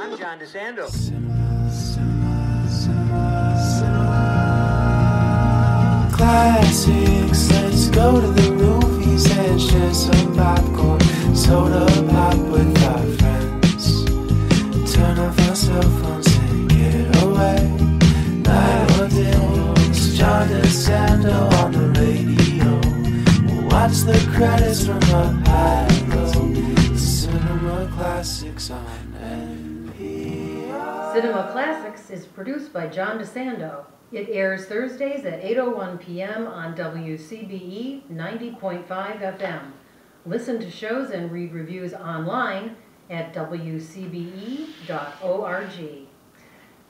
I'm John DeSando. Classics, let's go to the movies and share some popcorn, soda pop with our friends. Turn off our cell phones and get away. Night or day, it's John DeSando on the radio. We'll watch the credits from up high and low. Cinema Classics on NPR. Cinema Classics is produced by John DeSando. It airs Thursdays at 8:01 p.m. on WCBE 90.5 FM. Listen to shows and read reviews online at wcbe.org.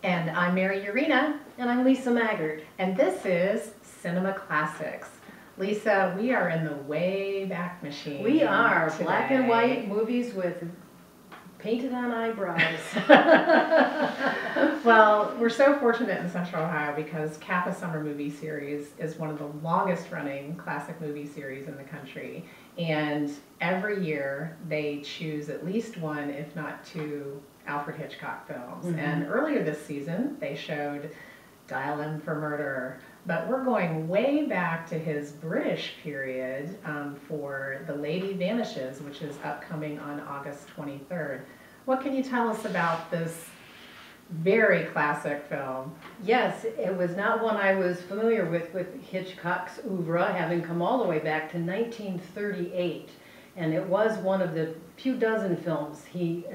And I'm Mary Yerina. And I'm Lisa Maggard. And this is Cinema Classics. Lisa, we are in the way back machine. We are today. black and white movies with painted on eyebrows. Well, we're so fortunate in Central Ohio because Kappa Summer Movie Series is one of the longest running classic movie series in the country. And every year they choose at least one, if not two, Alfred Hitchcock films. Mm-hmm. And earlier this season they showed Dial M for Murder. But we're going way back to his British period for The Lady Vanishes, which is upcoming on August 23rd. What can you tell us about this very classic film? Yes, it was not one I was familiar with Hitchcock's oeuvre, having come all the way back to 1938. And it was one of the few dozen films he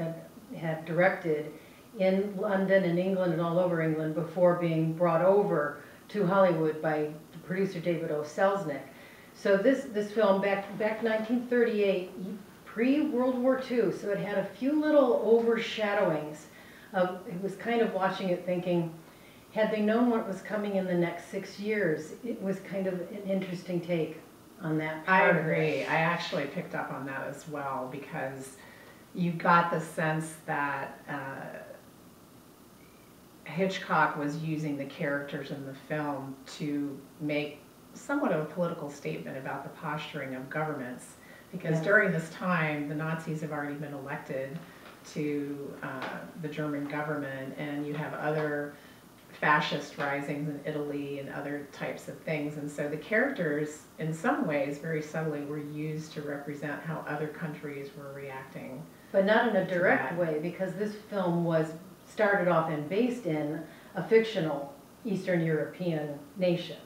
had directed in London and England and all over England before being brought over to Hollywood by producer David O. Selznick. So this film, back 1938, pre-World War II, so it had a few little overshadowings. It was kind of watching it thinking, had they known what was coming in the next 6 years, it was kind of an interesting take on that part. I agree. I actually picked up on that as well because you got the sense that Hitchcock was using the characters in the film to make somewhat of a political statement about the posturing of governments, because during this time the Nazis have already been elected to the German government, and you have other fascist risings in Italy and other types of things, and so the characters in some ways very subtly were used to represent how other countries were reacting. But not in a direct way, because this film was started off and based in a fictional Eastern European nation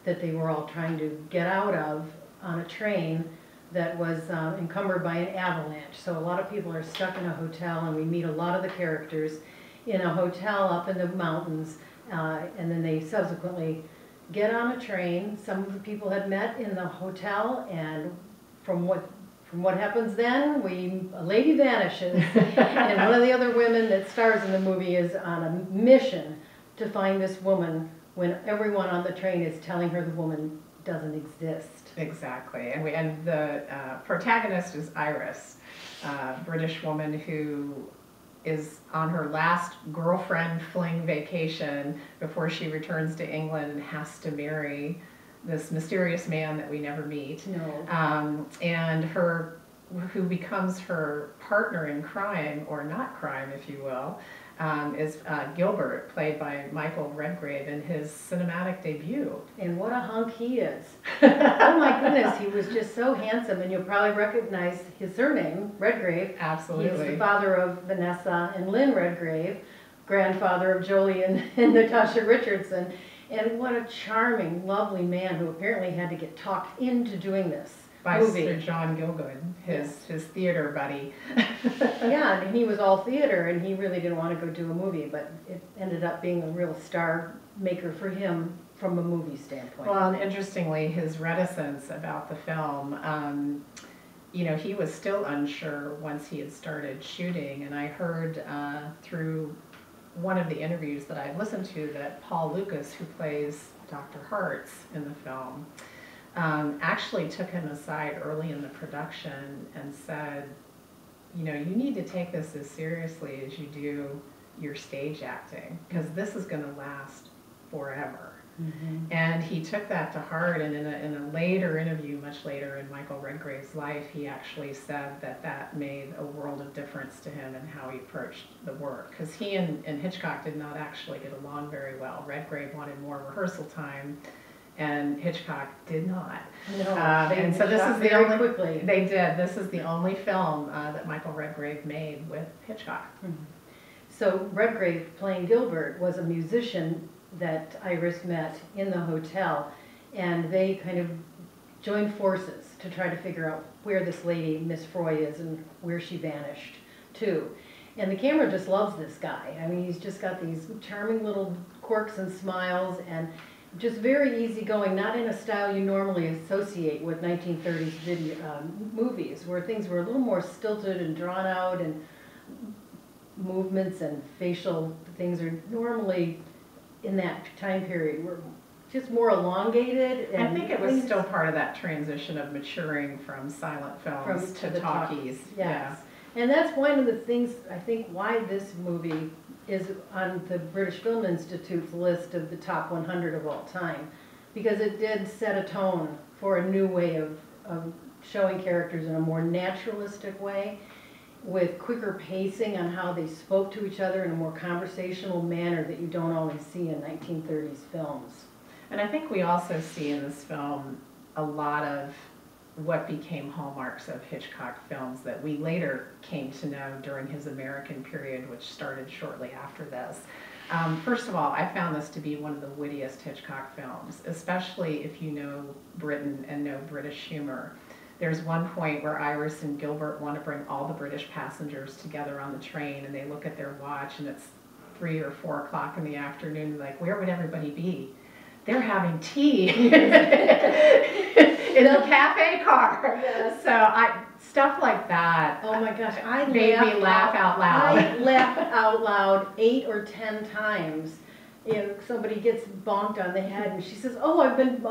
that they were all trying to get out of on a train that was encumbered by an avalanche. So a lot of people are stuck in a hotel, and we meet a lot of the characters in a hotel up in the mountains, and then they subsequently get on a train. Some of the people had met in the hotel, and from what happens then, a lady vanishes, and one of the other women that stars in the movie is on a mission to find this woman when everyone on the train is telling her the woman doesn't exist. Exactly, and the protagonist is Iris, a British woman who is on her last girlfriend fling vacation before she returns to England and has to marry this mysterious man that we never meet. No. And who becomes her partner in crime, or not crime, if you will, is Gilbert, played by Michael Redgrave in his cinematic debut. And what a hunk he is. Oh my goodness, he was just so handsome, and you'll probably recognize his surname, Redgrave. Absolutely. He's the father of Vanessa and Lynn Redgrave, grandfather of Jolie and Natasha Richardson. And what a charming, lovely man who apparently had to get talked into doing this By movie. Sir John Gielgud, his theater buddy. Yeah, and he was all theater, and he really didn't want to go do a movie, but it ended up being a real star maker for him from a movie standpoint. Well, and interestingly, his reticence about the film, he was still unsure once he had started shooting, and I heard through one of the interviews that I listened to that Paul Lucas, who plays Dr. Hartz in the film, actually took him aside early in the production and said, you need to take this as seriously as you do your stage acting, because this is going to last forever. And he took that to heart, and in a later interview, much later in Michael Redgrave's life, he actually said that made a world of difference to him and how he approached the work. Because he and Hitchcock did not actually get along very well. Redgrave wanted more rehearsal time, and Hitchcock did not. No, and so this is the very only, quickly. They did. This is the only film that Michael Redgrave made with Hitchcock. So Redgrave, playing Gilbert, was a musician that Iris met in the hotel, and they kind of joined forces to try to figure out where this lady, Miss Froy, is and where she vanished to. And the camera just loves this guy. I mean, he's just got these charming little quirks and smiles, and just very easygoing, not in a style you normally associate with 1930s video movies, where things were a little more stilted and drawn out, and movements and facial things are normally in that time period were just more elongated. And I think it was still part of that transition of maturing from silent films to talkies. Yes. And that's one of the things, I think, why this movie is on the British Film Institute's list of the top 100 of all time, because it did set a tone for a new way of showing characters in a more naturalistic way, with quicker pacing on how they spoke to each other in a more conversational manner that you don't always see in 1930s films. And I think we also see in this film a lot of what became hallmarks of Hitchcock films that we later came to know during his American period, which started shortly after this. First of all, I found this to be one of the wittiest Hitchcock films, especially if you know Britain and know British humor. There's one point where Iris and Gilbert want to bring all the British passengers together on the train, and they look at their watch and it's 3 or 4 o'clock in the afternoon. Like, where would everybody be? They're having tea in the cafe car. Yes. So stuff like that. Oh my gosh, made me laugh out loud. I laughed out loud 8 or 10 times. You know, somebody gets bonked on the head, and she says, "Oh, I've been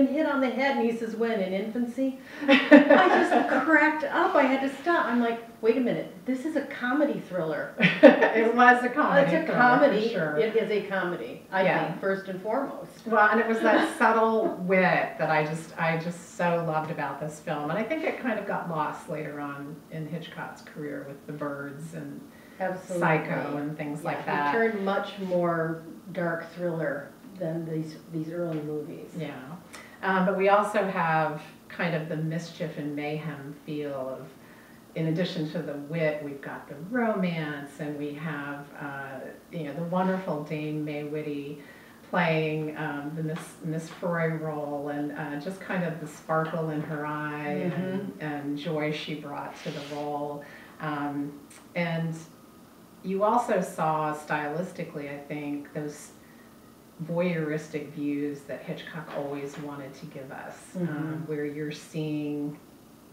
hit on the head." And he says, "When? In infancy?" I just cracked up. I had to stop. I'm like, "Wait a minute, this is a comedy thriller." It was a comedy. It's a comedy. For sure. It is a comedy, I think, first and foremost. Well, and it was that subtle wit that I just so loved about this film, and I think it kind of got lost later on in Hitchcock's career with The Birds and Absolutely. Psycho and things like that. He turned much more dark thriller than these early movies. Yeah, but we also have kind of the mischief and mayhem feel of, in addition to the wit, we've got the romance, and we have the wonderful Dame May Whitty playing the Miss Froy role, and just kind of the sparkle in her eye and joy she brought to the role. And you also saw stylistically, I think, those voyeuristic views that Hitchcock always wanted to give us, where you're seeing,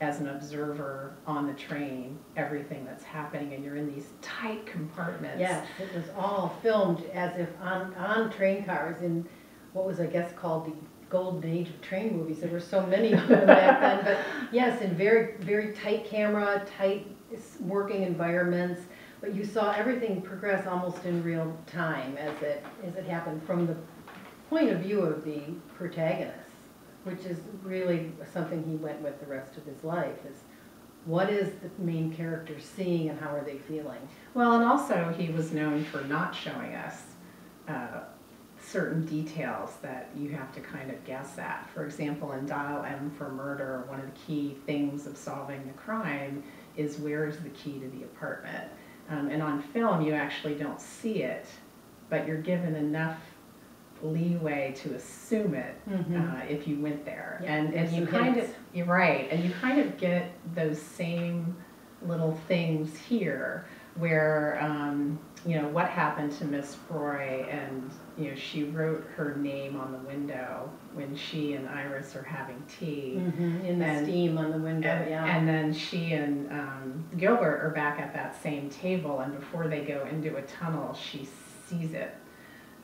as an observer on the train, everything that's happening, and you're in these tight compartments. Yes, it was all filmed as if on train cars in what was, I guess, called the golden age of train movies. There were so many of them back then, but yes, in very, very tight camera, tight working environments. But you saw everything progress almost in real time as it happened from the point of view of the protagonist, which is really something he went with the rest of his life, is what is the main character seeing and how are they feeling? Well, and also he was known for not showing us certain details that you have to kind of guess at. For example, in Dial M for Murder, one of the key things of solving the crime is where's the key to the apartment. And on film, you actually don't see it, but you're given enough leeway to assume it if you went there. Yeah, and you kind of, you're right, and you kind of get those same little things here where, what happened to Miss Froy, and, she wrote her name on the window when she and Iris are having tea. In the steam on the window, And then she and Gilbert are back at that same table, and before they go into a tunnel, she sees it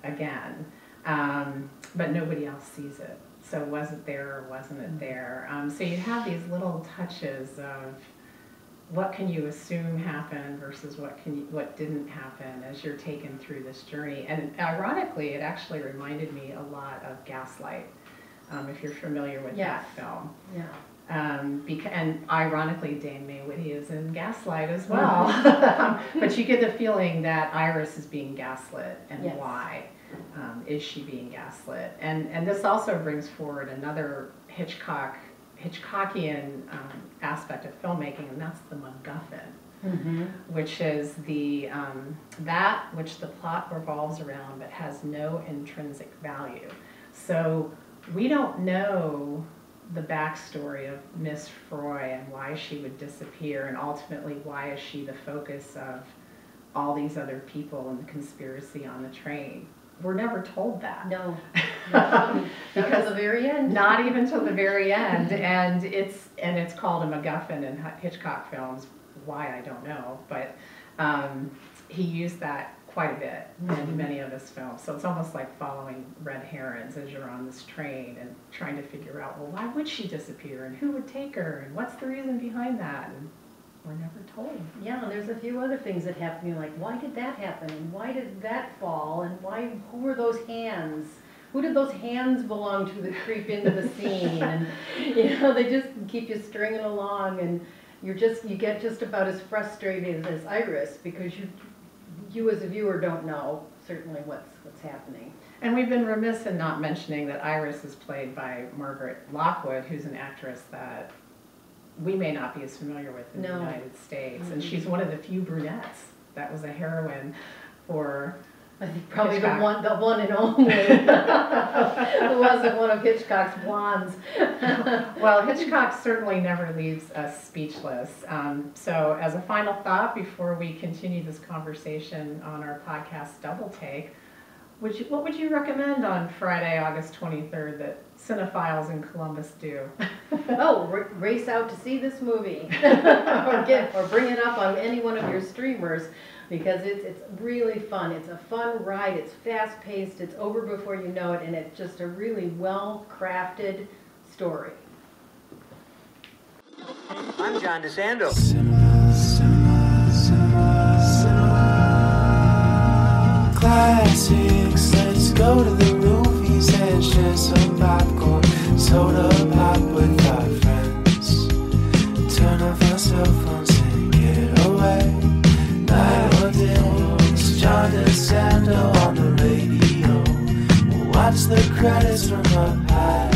again. But nobody else sees it. So was it there or wasn't it there? So you have these little touches of what can you assume happened versus what didn't happen as you're taken through this journey. And ironically, it actually reminded me a lot of Gaslight, if you're familiar with that film. Yeah. And ironically, Dame May Whitty is in Gaslight as well. But you get the feeling that Iris is being gaslit, and yes. why is she being gaslit? And this also brings forward another Hitchcockian aspect of filmmaking, and that's the MacGuffin, mm-hmm. which is that which the plot revolves around but has no intrinsic value. So we don't know the backstory of Miss Froy and why she would disappear, and ultimately why is she the focus of all these other people and the conspiracy on the train. We're never told that. No, not because the very end. Not even till the very end, and it's called a MacGuffin in Hitchcock films. Why, I don't know, but he used that quite a bit in many of his films. So it's almost like following red herrings as you're on this train and trying to figure out, well, why would she disappear, and who would take her, and what's the reason behind that? And we're never told. Yeah, and there's a few other things that happen. You're like, why did that happen? And why did that fall? And who were those hands? Who did those hands belong to that creep into the scene? And they just keep you stringing along, and you get just about as frustrated as Iris, because you as a viewer don't know certainly what's happening. And we've been remiss in not mentioning that Iris is played by Margaret Lockwood, who's an actress that we may not be as familiar with in the United States. Mm-hmm. And she's one of the few brunettes that was a heroine for I think probably Hitchcock. the one and only. It wasn't one of Hitchcock's blondes. Well, Hitchcock certainly never leaves us speechless. So as a final thought, before we continue this conversation on our podcast Double Take, what would you recommend on Friday, August 23rd that cinephiles in Columbus do? Race out to see this movie, or bring it up on any one of your streamers, because it's really fun. It's a fun ride. It's fast-paced. It's over before you know it, and it's just a really well-crafted story. I'm John DeSando. Classics, let's go to the movies and share some popcorn, soda pop with our friends. Turn off our cell phones and get away. Night or day, it's John DeSando on the radio. We'll watch the credits from up high.